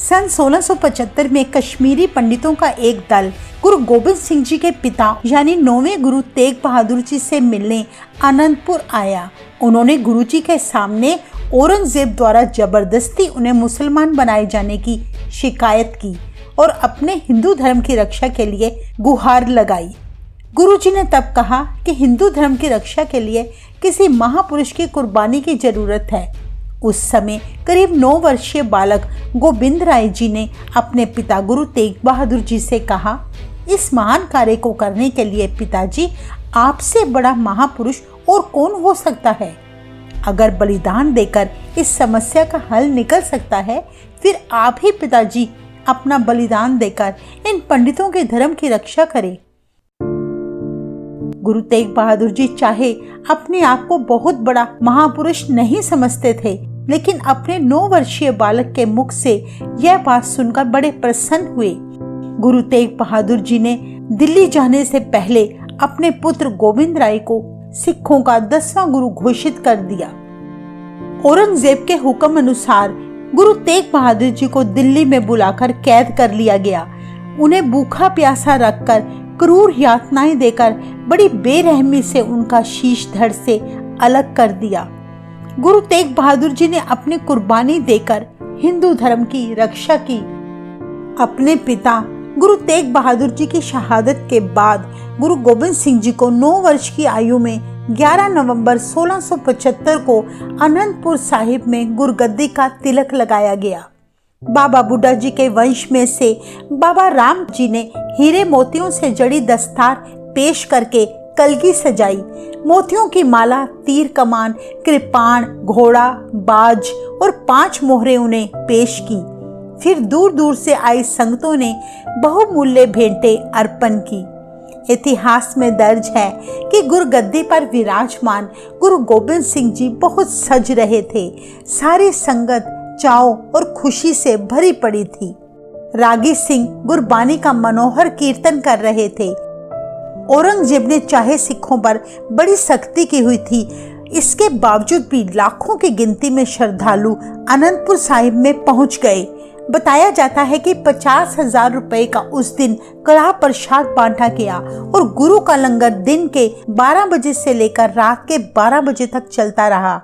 सन 1675 में कश्मीरी पंडितों का एक दल गुरु गोबिंद सिंह जी के पिता यानी 9वें गुरु तेग बहादुर जी से मिलने आनंदपुर आया। उन्होंने गुरु जी के सामने औरंगजेब द्वारा जबरदस्ती उन्हें मुसलमान बनाए जाने की शिकायत की और अपने हिंदू धर्म की रक्षा के लिए गुहार लगाई। गुरु जी ने तब कहा कि हिंदू धर्म की रक्षा के लिए किसी महापुरुष की कुर्बानी की जरूरत है। उस समय करीब 9 वर्षीय बालक गोविंद राय जी ने अपने पिता गुरु तेग बहादुर जी से कहा, इस महान कार्य को करने के लिए पिताजी आपसे बड़ा महापुरुष और कौन हो सकता है। अगर बलिदान देकर इस समस्या का हल निकल सकता है, फिर आप ही पिताजी अपना बलिदान देकर इन पंडितों के धर्म की रक्षा करें। गुरु तेग बहादुर जी चाहे अपने आप को बहुत बड़ा महापुरुष नहीं समझते थे, लेकिन अपने 9 वर्षीय बालक के मुख से यह बात सुनकर बड़े प्रसन्न हुए। गुरु तेग बहादुर जी ने दिल्ली जाने से पहले अपने पुत्र गोविंद राय को सिखों का 10वां गुरु घोषित कर दिया। औरंगजेब के हुक्म अनुसार गुरु तेग बहादुर जी को दिल्ली में बुलाकर कैद कर लिया गया। उन्हें भूखा प्यासा रखकर क्रूर यातनाएं देकर बड़ी बेरहमी से उनका शीश धड़ से अलग कर दिया। गुरु तेग बहादुर जी ने अपनी कुर्बानी देकर हिंदू धर्म की रक्षा की। अपने पिता गुरु तेग बहादुर जी की शहादत के बाद गुरु गोबिंद सिंह जी को 9 वर्ष की आयु में 11 नवंबर 1675 को आनंदपुर साहिब में गुरगद्दी का तिलक लगाया गया। बाबा बुड्ढा जी के वंश में से बाबा राम जी ने हीरे मोतियों से जड़ी दस्तार पेश करके कलगी सजाई। मोतियों की माला, तीर कमान, कृपाण, घोड़ा, बाज और 5 मोहरें उन्हें पेश की। फिर दूर दूर से आई संगतों ने बहुमूल्य भेंटें अर्पण की। इतिहास में दर्ज है कि गुरगद्दी पर विराजमान गुरु गोबिंद सिंह जी बहुत सज रहे थे। सारी संगत चाव और खुशी से भरी पड़ी थी। रागी सिंह गुरबानी का मनोहर कीर्तन कर रहे थे। औरंगजेब ने चाहे सिखों पर बड़ी सख्ती की हुई थी, इसके बावजूद भी लाखों की गिनती में श्रद्धालु आनंदपुर साहिब में पहुंच गए। बताया जाता है कि 50,000 रुपए का उस दिन कड़ा प्रसाद बांटा गया और गुरु का लंगर दिन के 12 बजे से लेकर रात के 12 बजे तक चलता रहा।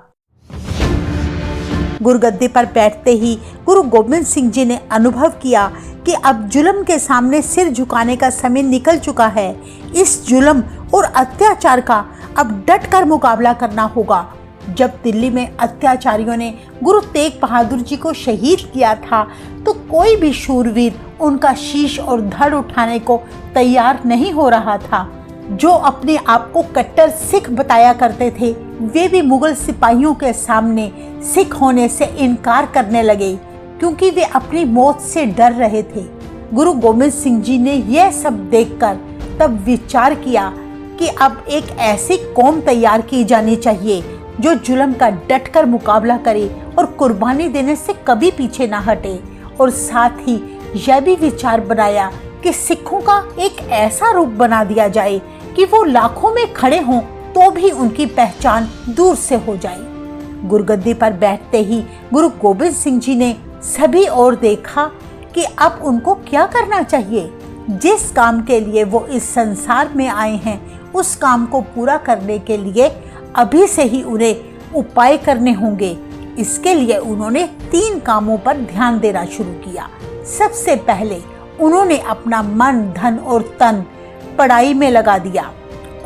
गुरगद्दी पर बैठते ही गुरु गोबिंद सिंह जी ने अनुभव किया कि अब जुल्म के सामने सिर झुकाने का समय निकल चुका है। इस जुल्म और अत्याचार का अब डट कर मुकाबला करना होगा। जब दिल्ली में अत्याचारियों ने गुरु तेग बहादुर जी को शहीद किया था, तो कोई भी शूरवीर उनका शीश और धड़ उठाने को तैयार नहीं हो रहा था। जो अपने आप को कट्टर सिख बताया करते थे, वे भी मुगल सिपाहियों के सामने सिख होने से इनकार करने लगे, क्योंकि वे अपनी मौत से डर रहे थे। गुरु गोबिंद सिंह जी ने यह सब देखकर तब विचार किया कि अब एक ऐसी कौम तैयार की जानी चाहिए जो जुल्म का डटकर मुकाबला करे और कुर्बानी देने से कभी पीछे ना हटे। और साथ ही यह भी विचार बनाया कि सिखों का एक ऐसा रूप बना दिया जाए कि वो लाखों में खड़े हों तो भी उनकी पहचान दूर से हो जाए। गुरगद्दी पर बैठते ही गुरु गोबिंद सिंह जी ने सभी ओर देखा कि अब उनको क्या करना चाहिए। जिस काम के लिए वो इस संसार में आए हैं, उस काम को पूरा करने के लिए अभी से ही उन्हें उपाय करने होंगे। इसके लिए उन्होंने 3 कामों पर ध्यान देना शुरू किया। सबसे पहले उन्होंने अपना मन, धन और तन पढ़ाई में लगा दिया।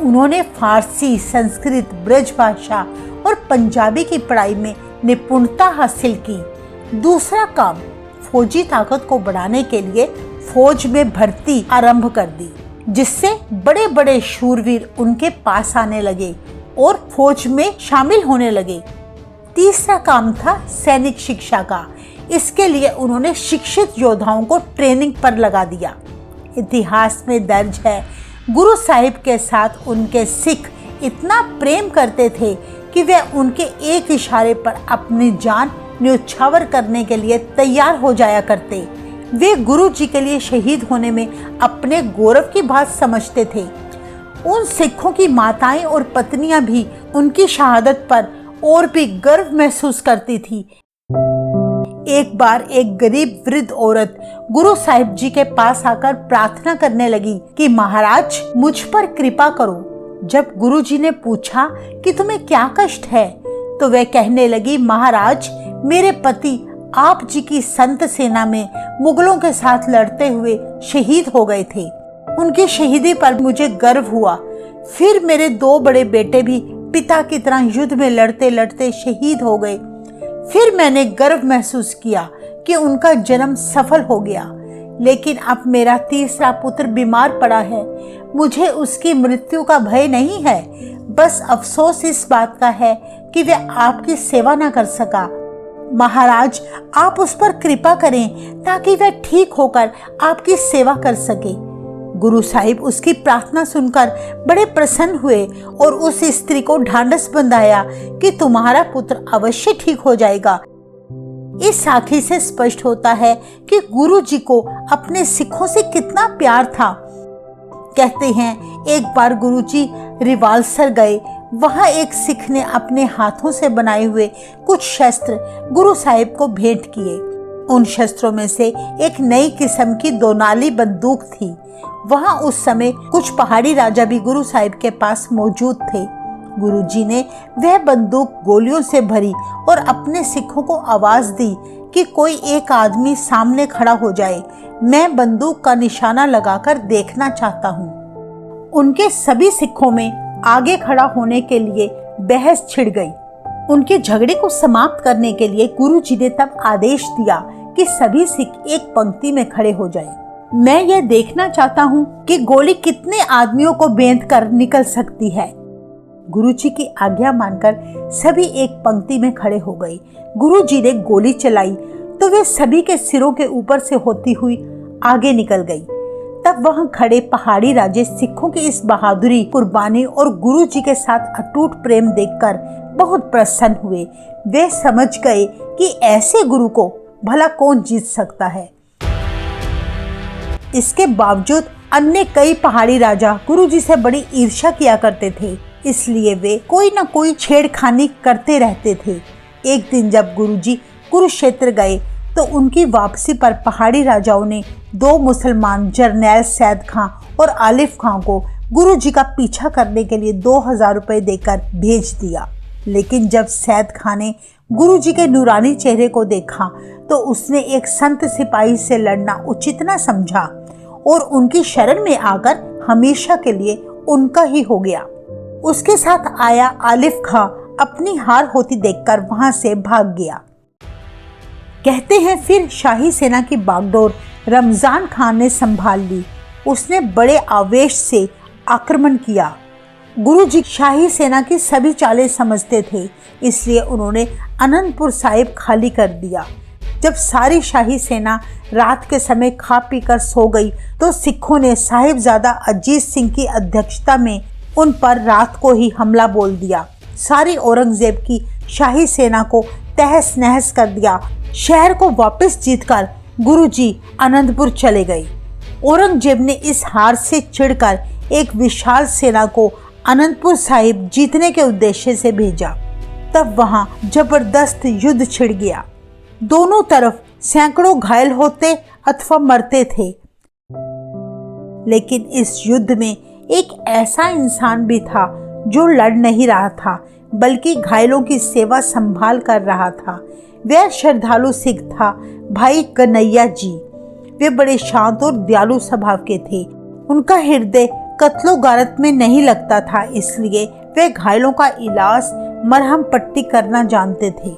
उन्होंने फारसी, संस्कृत, ब्रज भाषा और पंजाबी की पढ़ाई में निपुणता हासिल की। दूसरा काम, फौजी ताकत को बढ़ाने के लिए फौज में भर्ती आरंभ कर दी, जिससे बड़े बड़े शूरवीर उनके पास आने लगे और फौज में शामिल होने लगे। तीसरा काम था सैनिक शिक्षा का। इसके लिए उन्होंने शिक्षित योद्धाओं को ट्रेनिंग पर लगा दिया। इतिहास में दर्ज है, गुरु साहिब के साथ उनके सिख इतना प्रेम करते थे कि वे उनके एक इशारे पर अपनी जान न्यौछावर करने के लिए तैयार हो जाया करते। वे गुरु जी के लिए शहीद होने में अपने गौरव की बात समझते थे। उन सिखों की माताएं और पत्नियां भी उनकी शहादत पर और भी गर्व महसूस करती थी। एक बार एक गरीब वृद्ध औरत गुरु साहिब जी के पास आकर प्रार्थना करने लगी कि महाराज मुझ पर कृपा करो। जब गुरु जी ने पूछा कि तुम्हें क्या कष्ट है, तो वह कहने लगी, महाराज मेरे पति आप जी की संत सेना में मुगलों के साथ लड़ते हुए शहीद हो गए थे। उनकी शहीदी पर मुझे गर्व हुआ। फिर मेरे 2 बड़े बेटे भी पिता की तरह युद्ध में लड़ते लड़ते शहीद हो गए। फिर मैंने गर्व महसूस किया कि उनका जन्म सफल हो गया। लेकिन अब मेरा तीसरा पुत्र बीमार पड़ा है। मुझे उसकी मृत्यु का भय नहीं है, बस अफसोस इस बात का है कि वह आपकी सेवा न कर सका। महाराज आप उस पर कृपा करें ताकि वह ठीक होकर आपकी सेवा कर सके। गुरु साहिब उसकी प्रार्थना सुनकर बड़े प्रसन्न हुए और उस स्त्री को ढांढस बंधाया कि तुम्हारा पुत्र अवश्य ठीक हो जाएगा। इस साखी से स्पष्ट होता है कि गुरु जी को अपने सिखों से कितना प्यार था। कहते हैं एक बार गुरु जी रिवालसर गए। वहां एक सिख ने अपने हाथों से बनाए हुए कुछ शस्त्र गुरु साहिब को भेंट किए। उन शस्त्रों में से एक नई किस्म की 2 नाली बंदूक थी। वहां उस समय कुछ पहाड़ी राजा भी गुरु साहिब के पास मौजूद थे। गुरुजी ने वह बंदूक गोलियों से भरी और अपने सिखों को आवाज दी कि कोई एक आदमी सामने खड़ा हो जाए, मैं बंदूक का निशाना लगाकर देखना चाहता हूँ। उनके सभी सिखों में आगे खड़ा होने के लिए बहस छिड़ गई। उनके झगड़े को समाप्त करने के लिए गुरुजी ने तब आदेश दिया कि सभी सिख एक पंक्ति में खड़े हो जाएं। मैं यह देखना चाहता हूँ कि गोली कितने आदमियों को बेंध कर निकल सकती है। गुरुजी की आज्ञा मानकर सभी एक पंक्ति में खड़े हो गए। गुरुजी ने गोली चलाई तो वे सभी के सिरों के ऊपर से होती हुई आगे निकल गई। तब वहां खड़े पहाड़ी राजे सिखों की इस बहादुरी, कुर्बानी और गुरुजी के साथ अटूट प्रेम देखकर बहुत प्रसन्न हुए। वे समझ गए कि ऐसे गुरु को भला कौन जीत सकता है। इसके बावजूद अन्य कई पहाड़ी राजा गुरुजी से बड़ी ईर्ष्या किया करते थे, इसलिए वे कोई न कोई छेड़खानी करते रहते थे। एक दिन जब गुरुजी कुरुक्षेत्र गए तो उनकी वापसी पर पहाड़ी राजाओं ने 2 मुसलमान जरनैल सैद खां और आलिफ खां को गुरुजी का पीछा करने के लिए 2000 रुपए देकर भेज दिया। लेकिन जब सैद खां ने गुरुजी के नूरानी चेहरे को देखा तो उसने एक संत सिपाही से लड़ना उचित न समझा और उनकी शरण में आकर हमेशा के लिए उनका ही हो गया। उसके साथ आया आलिफ खां अपनी हार होती देखकर वहां से भाग गया। कहते हैं फिर शाही सेना की बागडोर रमजान खान ने संभाल ली। उसने बड़े आवेश से आक्रमण किया। गुरुजी शाही सेना की सभी चालें समझते थे, इसलिए उन्होंने अनंतपुर साहिब खाली कर दिया। जब सारी शाही सेना रात के समय खा पी कर सो गई तो सिखों ने साहिबजादा अजीत सिंह की अध्यक्षता में उन पर रात को ही हमला बोल दिया। सारी औरंगजेब की शाही सेना को तहस नहस कर दिया। शहर को वापस जीतकर गुरुजी अनंतपुर चले गए। औरंगजेब ने इस हार से चिढ़कर एक विशाल सेना को अनंतपुर साहिब जीतने के उद्देश्य से भेजा। तब वहां जबरदस्त युद्ध छिड़ गया। दोनों तरफ सैकड़ों घायल होते अथवा मरते थे। लेकिन इस युद्ध में एक ऐसा इंसान भी था जो लड़ नहीं रहा था, बल्कि घायलों की सेवा संभाल कर रहा था। वह श्रद्धालु सिख था भाई कन्हैया जी। वे बड़े शांत और दयालु स्वभाव के थे। उनका हृदय कत्लो गारत में नहीं लगता था, इसलिए वे घायलों का इलाज मरहम पट्टी करना जानते थे।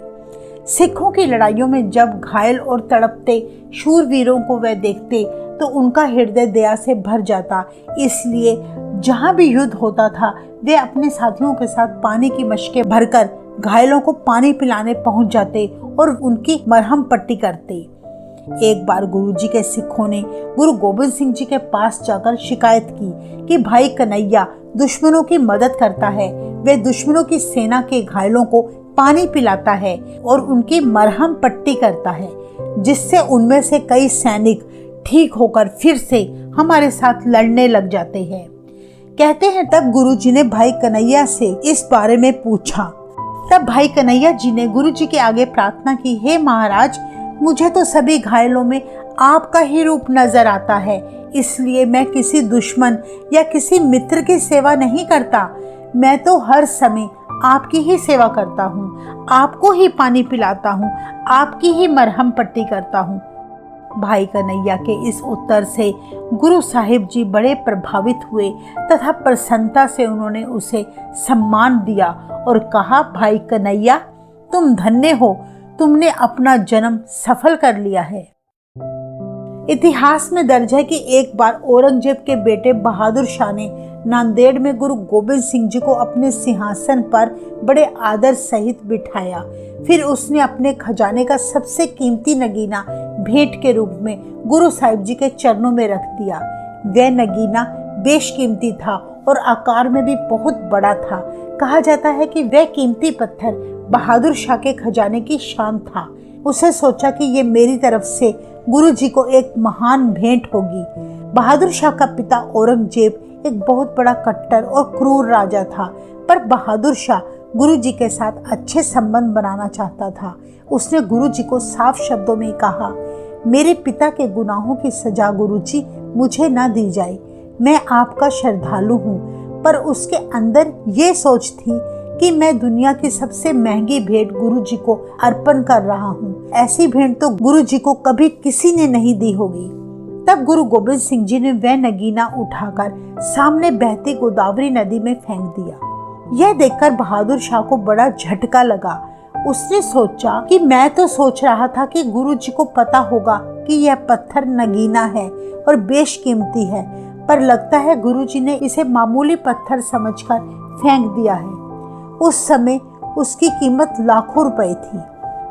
सिखों की लड़ाइयों में जब घायल और तड़पते शूरवीरों को वे देखते तो उनका हृदय दया से भर जाता। इसलिए जहां भी युद्ध होता था वे अपने साथियों के साथ पानी की मशकें भरकर घायलों को पानी पिलाने पहुंच जाते और उनकी मरहम पट्टी करते। एक बार गुरुजी के सिखों ने गुरु गोबिंद सिंह जी के पास जाकर शिकायत की कि भाई कन्हैया दुश्मनों की मदद करता है। वे दुश्मनों की सेना के घायलों को पानी पिलाता है और उनकी मरहम पट्टी करता है, जिससे उनमें से कई सैनिक ठीक होकर फिर से हमारे साथ लड़ने लग जाते हैं। कहते हैं तब गुरुजी ने भाई कन्हैया से इस बारे में पूछा। तब भाई कन्हैया जी ने गुरुजी के आगे प्रार्थना की, हे महाराज, मुझे तो सभी घायलों में आपका ही रूप नजर आता है, इसलिए मैं किसी दुश्मन या किसी मित्र की सेवा नहीं करता। मैं तो हर समय आपकी ही सेवा करता हूँ, आपको ही पानी पिलाता हूँ, आपकी ही मरहम पट्टी करता हूँ। भाई कन्हैया के इस उत्तर से गुरु साहिब जी बड़े प्रभावित हुए तथा प्रसन्नता से उन्होंने उसे सम्मान दिया और कहा, भाई कन्हैया, तुम धन्य हो, तुमने अपना जन्म सफल कर लिया है। इतिहास में दर्ज है कि एक बार औरंगजेब के बेटे बहादुर शाह ने नांदेड़ में गुरु गोबिंद सिंह जी को अपने सिंहासन पर बड़े आदर सहित बिठाया। फिर उसने अपने खजाने का सबसे कीमती नगीना भेंट के रूप में गुरु साहिब जी के चरणों में रख दिया। वह नगीना बेशकीमती था और आकार में भी बहुत बड़ा था। कहा जाता है कि वह कीमती पत्थर बहादुर शाह के खजाने की शान था। उसे सोचा कि ये मेरी तरफ से गुरु जी को एक महान भेंट होगी। बहादुर शाह का पिता औरंगजेब एक बहुत बड़ा कट्टर और क्रूर राजा था, पर बहादुर शाह गुरु जी के साथ अच्छे संबंध बनाना चाहता था। उसने गुरु जी को साफ शब्दों में कहा, मेरे पिता के गुनाहों की सजा गुरु जी मुझे न दी जाए। मैं आपका श्रद्धालु हूँ, पर उसके अंदर ये सोच थी कि मैं दुनिया की सबसे महंगी भेंट गुरु जी को अर्पण कर रहा हूँ। ऐसी भेंट तो गुरु जी को कभी किसी ने नहीं दी होगी। तब गुरु गोबिंद सिंह जी ने वह नगीना उठाकर सामने बहती गोदावरी नदी में फेंक दिया। यह देखकर बहादुर शाह को बड़ा झटका लगा। उसने सोचा कि मैं तो सोच रहा था कि गुरु जी को पता होगा कि यह पत्थर नगीना है और बेशकीमती है, पर लगता है गुरु जी ने इसे मामूली पत्थर समझकर फेंक दिया है। उस समय उसकी कीमत लाखों रुपए थी।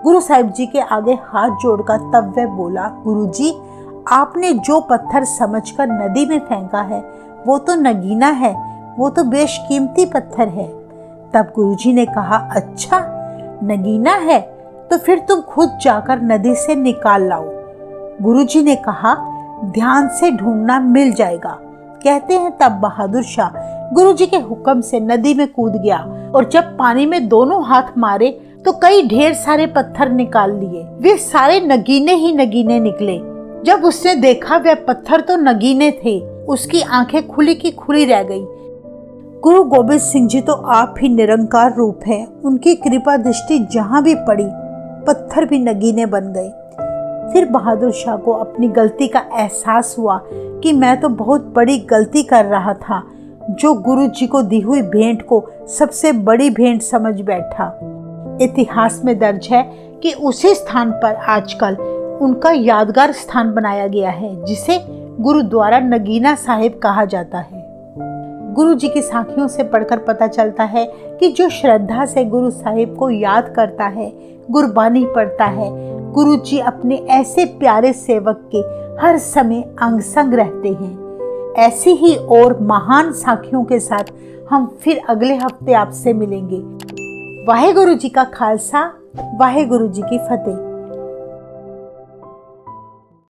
गुरु साहिब जी के आगे हाथ जोड़कर तब वह बोला, गुरु जी, आपने जो पत्थर समझकर नदी में फेंका है वो तो नगीना है, वो तो बेशकीमती पत्थर है। तब गुरुजी ने कहा, अच्छा नगीना है तो फिर तुम खुद जाकर नदी से निकाल लाओ। गुरुजी ने कहा, ध्यान से ढूंढना मिल जाएगा। कहते हैं तब बहादुर शाह गुरुजी के हुक्म से नदी में कूद गया और जब पानी में दोनों हाथ मारे तो कई ढेर सारे पत्थर निकाल लिए। वे सारे नगीने ही नगीने निकले। जब उसने देखा वह पत्थर तो नगीने थे, उसकी आंखें खुली की खुली रह गई। गुरु गोबिंद सिंह जी तो आप ही निरंकार रूप है। उनकी कृपा दृष्टि जहां भी पड़ी पत्थर भी नगीने बन गए। फिर बहादुर शाह को अपनी गलती का एहसास हुआ कि मैं तो बहुत बड़ी गलती कर रहा था, जो गुरु जी को दी हुई भेंट को सबसे बड़ी भेंट समझ बैठा। इतिहास में दर्ज है कि उसी स्थान पर आजकल उनका यादगार स्थान बनाया गया है, जिसे गुरुद्वारा नगीना साहिब कहा जाता है। गुरु जी की साखियों से पढ़कर पता चलता है कि जो श्रद्धा से गुरु साहिब को याद करता है, गुरबानी पढ़ता है, गुरु जी अपने ऐसे प्यारे सेवक के हर समय अंग संग रहते हैं। ऐसी ही और महान साखियों के साथ हम फिर अगले हफ्ते आपसे मिलेंगे। वाहेगुरु जी का खालसा, वाहेगुरु जी की फतेह।